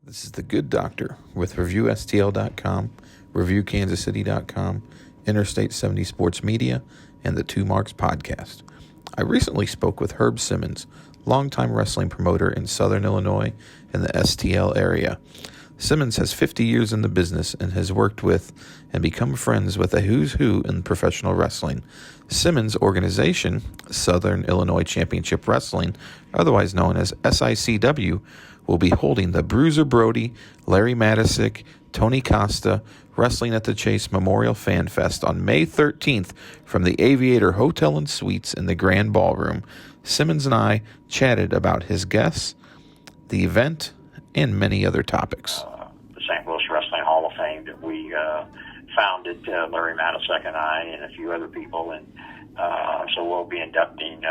This is the Good Doctor with ReviewSTL.com, ReviewKansasCity.com, Interstate 70 Sports Media, and the Two Marks Podcast. I recently spoke with Herb Simmons, longtime wrestling promoter in Southern Illinois and the STL area. Simmons has 50 years in the business and has worked with and become friends with a who's who in professional wrestling. Simmons' organization, Southern Illinois Championship Wrestling, otherwise known as SICW, will be holding the Bruiser Brody, Larry Matisic, Tony Costa Wrestling at the Chase Memorial Fanfest on May 13th from the Aviator Hotel and Suites in the Grand Ballroom. Simmons and I chatted about his guests, the event, and many other topics. The St. Louis Wrestling Hall of Fame that we founded, Larry Matisic and I and a few other people, and so we'll be inducting.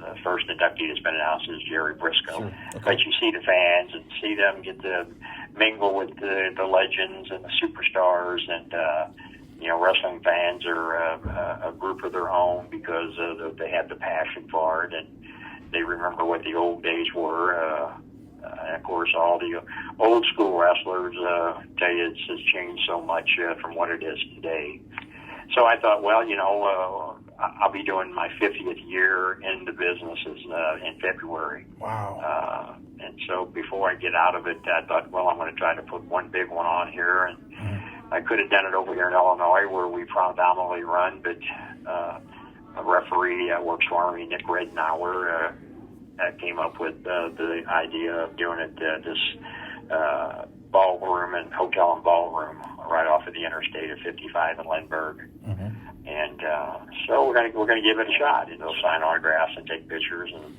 The first inductee that's been announced is Jerry Briscoe. Sure. Okay. But you see the fans and see them get to mingle with the legends and the superstars, and wrestling fans are a group of their own because they have the passion for it and they remember what the old days were. And of course, all the old school wrestlers tell you it's changed so much from what it is today. So I thought, well, I'll be doing my 50th year in the business in February. Wow. And so before I get out of it, I thought, well, I'm going to try to put one big one on here. And I could have done it over here in Illinois where we predominantly run, but a referee that works for me, Nick Redenauer, came up with the idea of doing it this ballroom and hotel and ballroom right off of the interstate of 55 in Lindbergh. Mm-hmm. And so we're gonna give it a shot. Sign autographs and take pictures and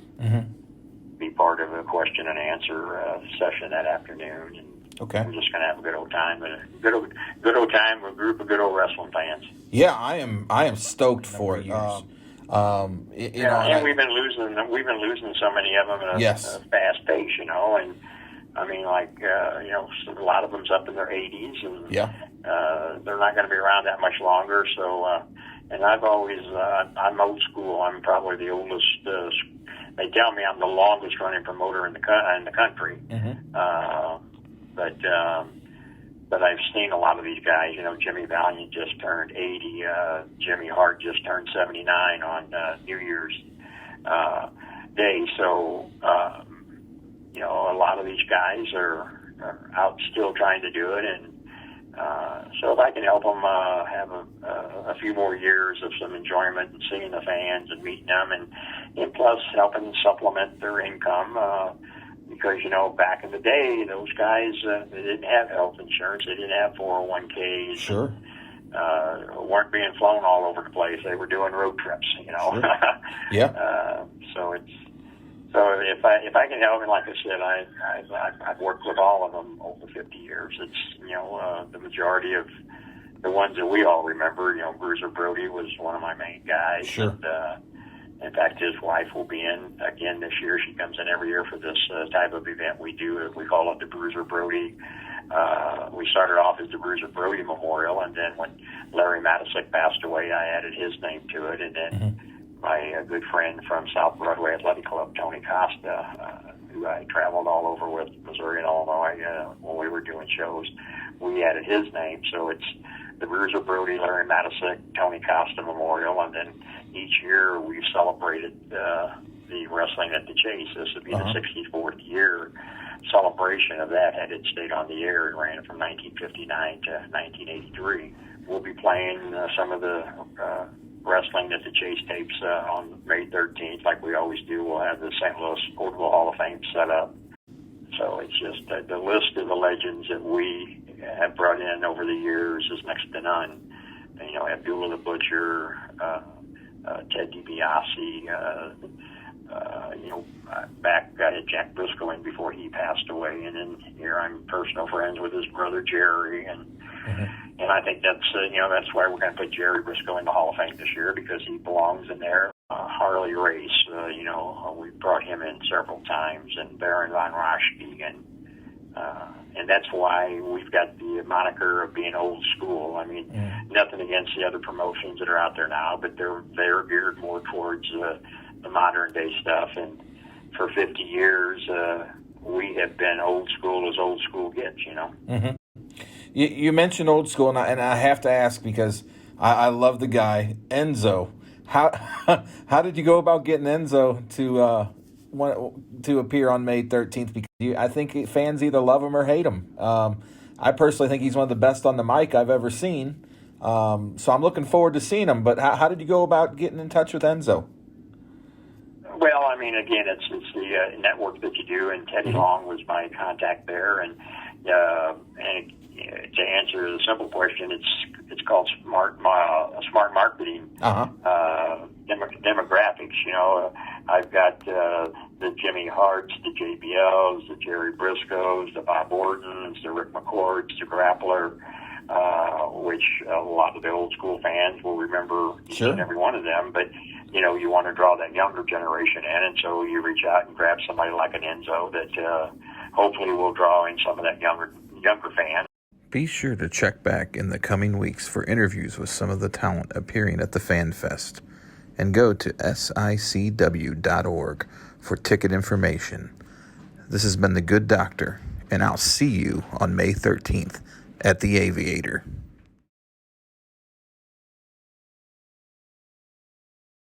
be part of a question and answer session that afternoon. And okay, we're just gonna have a good old time, and a good old time with a group of good old wrestling fans. Yeah, I am stoked for it. And we've been losing so many of them at a fast pace, and I mean, a lot of them's up in their 80s, and they're not going to be around that much longer. So, and I've always, I'm old school. I'm probably the oldest. They tell me I'm the longest running promoter in the country. Mm-hmm. But I've seen a lot of these guys. Jimmy Valiant just turned 80. Jimmy Hart just turned 79 on New Year's Day. So, a lot of these guys are out still trying to do it, and so if I can help them have a few more years of some enjoyment and seeing the fans and meeting them, and plus helping supplement their income, because back in the day those guys they didn't have health insurance, they didn't have 401ks, sure, weren't being flown all over the place. They were doing road trips, Sure. Yeah. So if I can help, and like I said, I've worked with all of them over 50 years. It's the majority of the ones that we all remember. Bruiser Brody was one of my main guys. Sure. And, in fact, his wife will be in again this year. She comes in every year for this type of event we do. We call it the Bruiser Brody. We started off as the Bruiser Brody Memorial, and then when Larry Matisic passed away, I added his name to it, and then my good friend from South Broadway Athletic Club, Tony Costa, who I traveled all over with, Missouri and Illinois, when we were doing shows, we added his name. So it's the Bruiser Brody, Larry Matisic, Tony Costa Memorial, and then each year we've celebrated the Wrestling at the Chase. This would be the 64th year celebration of that had it stayed on the air. It ran from 1959 to 1983. We'll be playing some of the Wrestling at the Chase tapes on May 13th, like we always do. We'll have the St. Louis Portable Hall of Fame set up. So it's just the list of the legends that we have brought in over the years is next to none. Abdullah the Butcher, Ted DiBiase, back I had Jack Briscoe in before he passed away, and then here I'm personal friends with his brother Jerry, and I think that's why we're going to put Jerry Briscoe in the Hall of Fame this year, because he belongs in there. Harley Race, we brought him in several times, and Baron von Raschke, and that's why we've got the moniker of being old school. I mean, nothing against the other promotions that are out there now, but they're geared more towards the modern day stuff. And for 50 years, we have been old school as old school gets, you know. Mm-hmm. You mentioned old school, and I have to ask because I love the guy, Enzo. How how did you go about getting Enzo to appear on May 13th? Because I think fans either love him or hate him. I personally think he's one of the best on the mic I've ever seen. So I'm looking forward to seeing him. But how did you go about getting in touch with Enzo? Well, I mean, again, it's the network that you do, and Teddy Long was my contact there, and to answer the simple question, it's called smart marketing demographics. You know, I've got the Jimmy Harts, the JBLs, the Jerry Briscoes, the Bob Ordens, the Rick McCords, the Grappler, which a lot of the old school fans will remember each and every one of them. But you know, you want to draw that younger generation in, and so you reach out and grab somebody like an Enzo that hopefully will draw in some of that younger fan. Be sure to check back in the coming weeks for interviews with some of the talent appearing at the Fanfest, and go to SICW.org for ticket information. This has been The Good Doctor, and I'll see you on May 13th at the Aviator.